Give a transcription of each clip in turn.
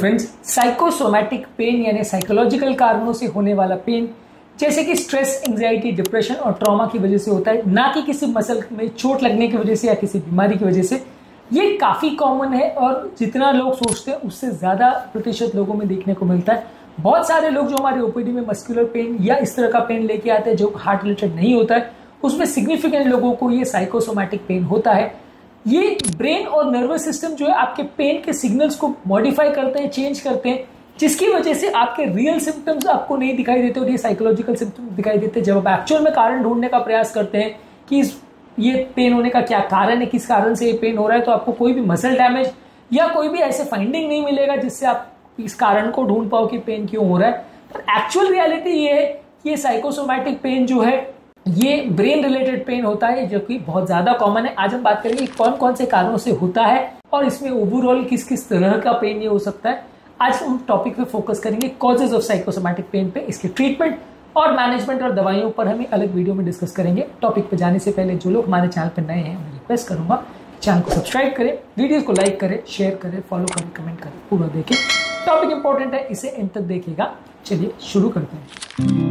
Friends, psychosomatic pen यानी psychological कारणों से होने वाला पेन जैसे कि स्ट्रेस, एंजाइटी, डिप्रेशन और ट्रॉमा की वजह से होता है, ना कि किसी मसल में चोट लगने की वजह से या किसी बीमारी की वजह से। ये काफ़ी कॉमन है और जितना लोग सोचते हैं उससे ज़्यादा प्रतिशत लोगों में देखने को मिलता है। बहुत सारे लोग जो हमारे ओपीडी में मस्कुलर पेन या इस तरह का पेन लेके आते हैं जो हार्ट रिलेटेड नहीं होता है, उसमें सिग्निफिकेंट लोगों को ये साइकोसोमैटिक पेन होता है। ये ब्रेन और नर्वस सिस्टम जो है आपके पेन के सिग्नल्स को मॉडिफाई करते हैं, चेंज करते हैं, जिसकी वजह से आपके रियल सिम्टम्स आपको नहीं दिखाई देते और ये साइकोलॉजिकल सिम्टम्स दिखाई देते हैं। जब आप एक्चुअल में कारण ढूंढने का प्रयास करते हैं कि ये पेन होने का क्या कारण है, किस कारण से ये पेन हो रहा है, तो आपको कोई भी मसल डैमेज या कोई भी ऐसे फाइंडिंग नहीं मिलेगा जिससे आप इस कारण को ढूंढ पाओ कि पेन क्यों हो रहा है। पर एक्चुअल रियलिटी ये है कि ये साइकोसोमैटिक पेन जो है ये ब्रेन रिलेटेड पेन होता है, जो कि बहुत ज्यादा कॉमन है। आज हम बात करेंगे कौन कौन से कारणों से होता है और इसमें ओवरऑल किस किस तरह का पेन ये हो सकता है। आज हम टॉपिक पे फोकस करेंगे कॉजेज ऑफ साइकोसोमैटिक पेन पे, इसके ट्रीटमेंट और मैनेजमेंट और दवाइयों पर हम अलग वीडियो में डिस्कस करेंगे। टॉपिक पे जाने से पहले जो लोग हमारे चैनल पर नए हैं मैं रिक्वेस्ट करूंगा चैनल को सब्सक्राइब करें, वीडियोस को लाइक करें, शेयर करें, फॉलो करें, कमेंट करें, पूरा देखें। टॉपिक इंपॉर्टेंट है, इसे एंड तक देखिएगा। चलिए शुरू करते हैं।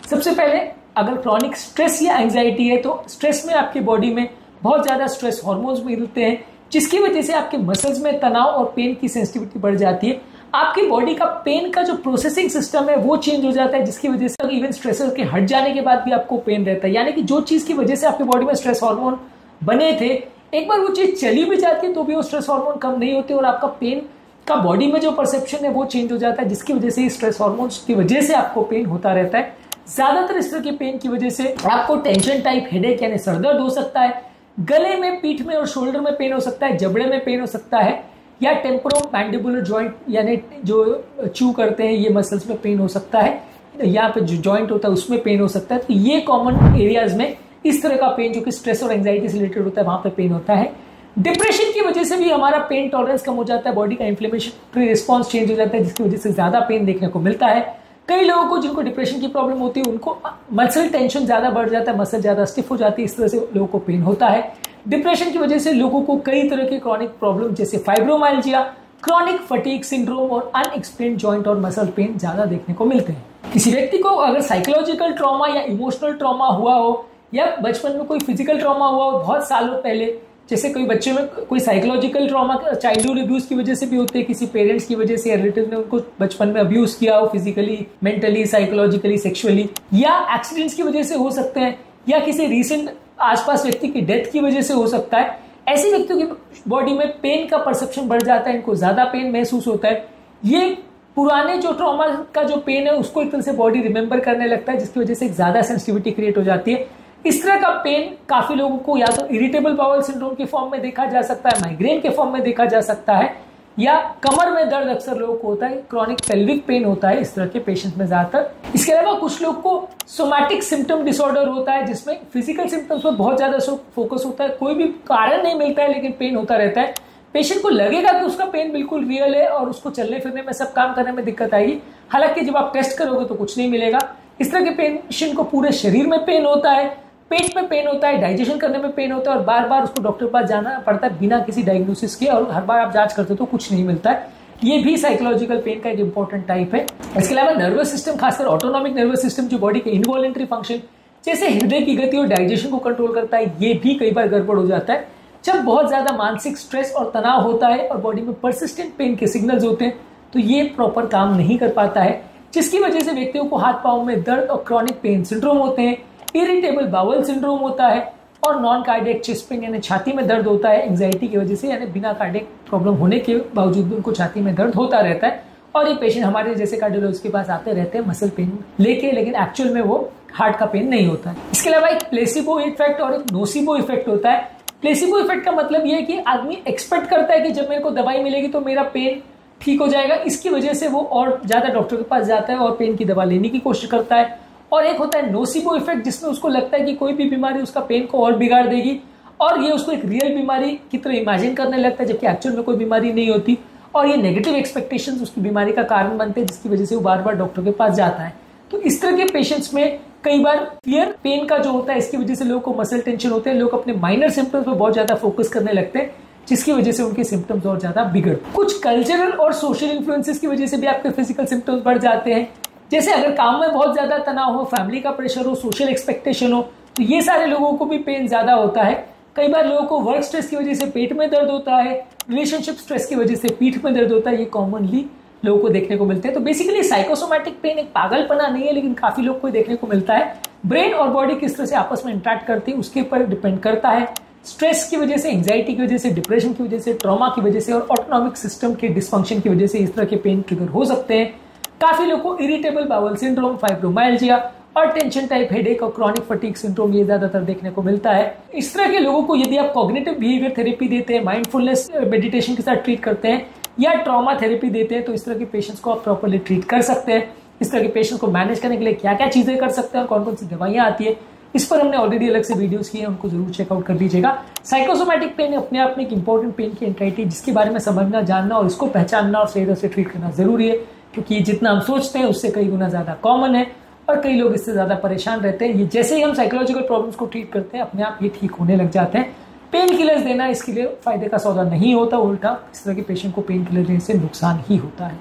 सबसे पहले अगर क्रॉनिक स्ट्रेस या एंजाइटी है तो स्ट्रेस में आपकी बॉडी में बहुत ज्यादा स्ट्रेस हार्मोन्स मिलते हैं, जिसकी वजह से आपके मसल्स में तनाव और पेन की सेंसिटिविटी बढ़ जाती है। आपकी बॉडी का पेन का जो प्रोसेसिंग सिस्टम है वो चेंज हो जाता है, जिसकी वजह से इवन स्ट्रेसर के हट जाने के बाद भी आपको पेन रहता है। यानी कि जो चीज की वजह से आपकी बॉडी में स्ट्रेस हार्मोन बने थे, एक बार वो चीज चली भी जाती है तो भी वो स्ट्रेस हार्मोन कम नहीं होते और आपका पेन का बॉडी में जो परसेप्शन है वो चेंज हो जाता है, जिसकी वजह से स्ट्रेस हार्मोन्स की वजह से आपको पेन होता रहता है। ज्यादातर इस तरह के पेन की वजह से आपको टेंशन टाइप हेडेक यानी सरदर्द हो सकता है, गले में, पीठ में और शोल्डर में पेन हो सकता है, जबड़े में पेन हो सकता है, या टेम्पोरोमैंडिबुलर जॉइंट यानी जो च्यू करते हैं ये मसल्स में पेन हो सकता है, यहाँ पे जो जॉइंट होता है उसमें पेन हो सकता है। तो ये कॉमन एरियाज में इस तरह का पेन जो कि स्ट्रेस और एंजाइटी से रिलेटेड होता है वहां पे पेन होता है। डिप्रेशन की वजह से भी हमारा पेन टॉलरेंस कम हो जाता है, बॉडी का इन्फ्लेमेशन रिस्पॉन्स चेंज हो जाता है, जिसकी वजह से ज्यादा पेन देखने को मिलता है। कई लोगों को जिनको डिप्रेशन की प्रॉब्लम होती है उनको मसल टेंशन ज्यादा बढ़ जाता है, मसल ज्यादा स्टिफ हो जाती है, इस तरह से लोगों को पेन होता है। डिप्रेशन की वजह से लोगों को कई तरह के क्रॉनिक प्रॉब्लम जैसे फाइब्रोमाइल्जिया, क्रॉनिक फटीग सिंड्रोम और अनएक्सप्लेन्ड जॉइंट और मसल पेन ज्यादा देखने को मिलते हैं। किसी व्यक्ति को अगर साइकोलॉजिकल ट्रॉमा या इमोशनल ट्रॉमा हुआ हो या बचपन में कोई फिजिकल ट्रॉमा हुआ हो बहुत सालों पहले, जैसे कोई बच्चे में कोई साइकोलॉजिकल ट्रॉमा चाइल्डहुड अब्यूज की वजह से भी होते हैं, किसी पेरेंट्स की वजह से, रिलेटिव ने उनको बचपन में अब्यूज किया हो फिजिकली, मेंटली, साइकोलॉजिकली, सेक्सुअली, या एक्सीडेंट्स की वजह से हो सकते हैं, या किसी रीसेंट आसपास व्यक्ति की डेथ की वजह से हो सकता है। ऐसे व्यक्तियों की बॉडी में पेन का परसेप्शन बढ़ जाता है, इनको ज्यादा पेन महसूस होता है। ये पुराने जो ट्रॉमा का जो पेन है उसको एक तरह से बॉडी रिमेंबर करने लगता है, जिसकी वजह से ज्यादा सेंसिटिविटी क्रिएट हो जाती है। इस तरह का पेन काफी लोगों को या तो इरिटेबल बाउल सिंड्रोम के फॉर्म में देखा जा सकता है, माइग्रेन के फॉर्म में देखा जा सकता है, या कमर में दर्द अक्सर लोगों को होता है, क्रॉनिक पेल्विक पेन होता है इस तरह के पेशेंट में ज्यादातर। इसके अलावा कुछ लोग को सोमैटिक सिम्टम डिसऑर्डर होता है, जिसमें फिजिकल सिम्टम्स पर बहुत ज्यादा फोकस होता है, कोई भी कारण नहीं मिलता है लेकिन पेन होता रहता है। पेशेंट को लगेगा कि उसका पेन बिल्कुल रियल है और उसको चलने फिरने में, सब काम करने में दिक्कत आएगी, हालांकि जब आप टेस्ट करोगे तो कुछ नहीं मिलेगा। इस तरह के पेशेंट को पूरे शरीर में पेन होता है, पेट में पेन होता है, डाइजेशन करने में पेन होता है और बार बार उसको डॉक्टर के पास जाना पड़ता है बिना किसी डायग्नोसिस के, और हर बार आप जांच करते हो तो कुछ नहीं मिलता है। ये भी साइकोलॉजिकल पेन का एक इंपॉर्टेंट टाइप है। इसके अलावा नर्वस सिस्टम, खासकर ऑटोनॉमिक नर्वस सिस्टम जो बॉडी के इनवॉलेंटरी फंक्शन जैसे हृदय की गति और डाइजेशन को कंट्रोल करता है, ये भी कई बार गड़बड़ हो जाता है। जब बहुत ज्यादा मानसिक स्ट्रेस और तनाव होता है और बॉडी में परसिस्टेंट पेन के सिग्नल्स होते हैं तो ये प्रॉपर काम नहीं कर पाता है, जिसकी वजह से व्यक्तियों को हाथ पांव में दर्द और क्रॉनिक पेन सिंड्रोम होते हैं, इरिटेबल बाउल सिंड्रोम होता है और नॉन कार्डियक चेस्ट पेन यानी छाती में दर्द होता है एंजाइटी की वजह से, यानी बिना कार्डियक प्रॉब्लम होने के बावजूद भी उनको छाती में दर्द होता रहता है। और ये पेशेंट हमारे जैसे कार्डियोलॉजिस्ट के पास आते रहते हैं मसल पेन लेके, लेकिन एक्चुअल में वो हार्ट का पेन नहीं होता है। इसके अलावा एक प्लेसिबो इफेक्ट और एक नोसिबो इफेक्ट होता है। प्लेसिबो इफेक्ट का मतलब ये है कि आदमी एक्सपेक्ट करता है कि जब मेरे को दवाई मिलेगी तो मेरा पेन ठीक हो जाएगा, इसकी वजह से वो और ज्यादा डॉक्टर के पास जाता है और पेन की दवा लेने की कोशिश करता है। और एक होता है नोसिबो इफेक्ट, जिसमें उसको लगता है कि कोई भी बीमारी उसका पेन को और बिगाड़ देगी और ये उसको एक रियल बीमारी की तरह इमेजिन करने लगता है, जबकि एक्चुअल में कोई बीमारी नहीं होती, और ये नेगेटिव एक्सपेक्टेशंस उसकी बीमारी का कारण बनते हैं, जिसकी वजह से वो बार बार डॉक्टर के पास जाता है। तो इस तरह के पेशेंट्स में कई बार फियर पेन का जो होता है, इसकी वजह से लोगों को मसल टेंशन होते हैं, लोग अपने माइनर सिम्टम्स पर बहुत ज्यादा फोकस करने लगते हैं, जिसकी वजह से उनके सिम्टम्स और ज्यादा बिगड़। कुछ कल्चरल और सोशल इन्फ्लुएंसेस की वजह से भी आपके फिजिकल सिम्टम्स बढ़ जाते हैं। जैसे अगर काम में बहुत ज्यादा तनाव हो, फैमिली का प्रेशर हो, सोशल एक्सपेक्टेशन हो, तो ये सारे लोगों को भी पेन ज्यादा होता है। कई बार लोगों को वर्क स्ट्रेस की वजह से पेट में दर्द होता है, रिलेशनशिप स्ट्रेस की वजह से पीठ में दर्द होता है, ये कॉमनली लोगों को देखने को मिलते हैं। तो बेसिकली साइकोसोमैटिक पेन एक पागलपना नहीं है, लेकिन काफी लोग को देखने को मिलता है। ब्रेन और बॉडी किस तरह से आपस में इंटरेक्ट करती है उसके ऊपर डिपेंड करता है। स्ट्रेस की वजह से, एंजाइटी की वजह से, डिप्रेशन की वजह से, ट्रॉमा की वजह से और ऑटोनॉमिक सिस्टम के डिसफंक्शन की वजह से इस तरह के पेन ट्रिगर हो सकते हैं। काफी लोग को इरिटेबल बाउल सिंड्रोम, फाइब्रोमाइल्जिया और टेंशन टाइप हेडेक और क्रॉनिक फटीग सिंड्रोम ये ज्यादातर देखने को मिलता है। इस तरह के लोगों को यदि आप कॉग्निटिव बिहेवियर थेरेपी देते हैं, माइंडफुलनेस मेडिटेशन के साथ ट्रीट करते हैं या ट्रॉमा थेरेपी देते हैं, तो इस तरह के पेशेंट्स को आप प्रॉपर्ली ट्रीट कर सकते हैं। इस तरह के पेशेंट को मैनेज करने के लिए क्या क्या चीजें कर सकते हैं, कौन कौन सी दवाइयां आती है, इस पर हमने ऑलरेडी अलग से वीडियोस किए हैं, उनको जरूर चेकआउट कर लीजिएगा। साइकोसोमैटिक पेन अपने आप में एक इंपॉर्टेंट पेन की एंटाइटी, जिसके बारे में समझना, जानना और इसको पहचानना और सही तरह से ट्रीट करना जरूरी है, क्योंकि जितना हम सोचते हैं उससे कई गुना ज्यादा कॉमन है और कई लोग इससे ज्यादा परेशान रहते हैं। ये जैसे ही हम साइकोलॉजिकल प्रॉब्लम्स को ट्रीट करते हैं, अपने आप ये ठीक होने लग जाते हैं। पेन किलर्स देना इसके लिए फायदे का सौदा नहीं होता, उल्टा इस तरह के पेशेंट को पेन किलर देने से नुकसान ही होता है।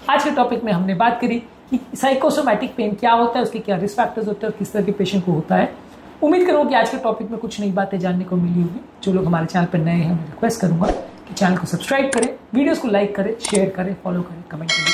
आज के टॉपिक में हमने बात करी कि साइकोसोमैटिक पेन क्या होता है, उसके क्या रिस्क फैक्टर्स होते हैं और किस तरह के पेशेंट को होता है। उम्मीद करूँ कि आज के टॉपिक में कुछ नई बातें जानने को मिली होगी। जो लोग हमारे चैनल पर नए हैं, मैं रिक्वेस्ट करूंगा कि चैनल को सब्सक्राइब करें, वीडियोस को लाइक करें, शेयर करें, फॉलो करें, कमेंट करें।